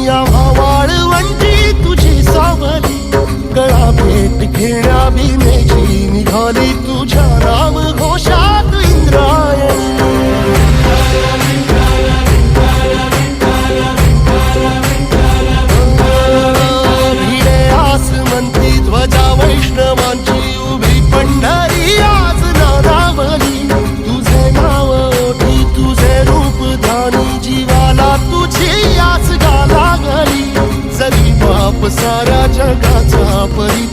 या वाळवंटी तुझी सावली, गळा भेट घेण्या भीमेची निघाली तुझ्या नाम घोषात इंद्रायणी. भिडे आसमंती ध्वजा वैष्णवांची उभी पंढरी आज नानावली. तुझे नाव ओठी तुझे रूप ध्यानी जीवाला तुझी आस गा लागली. जरी बाप साऱ्या जगाचा परी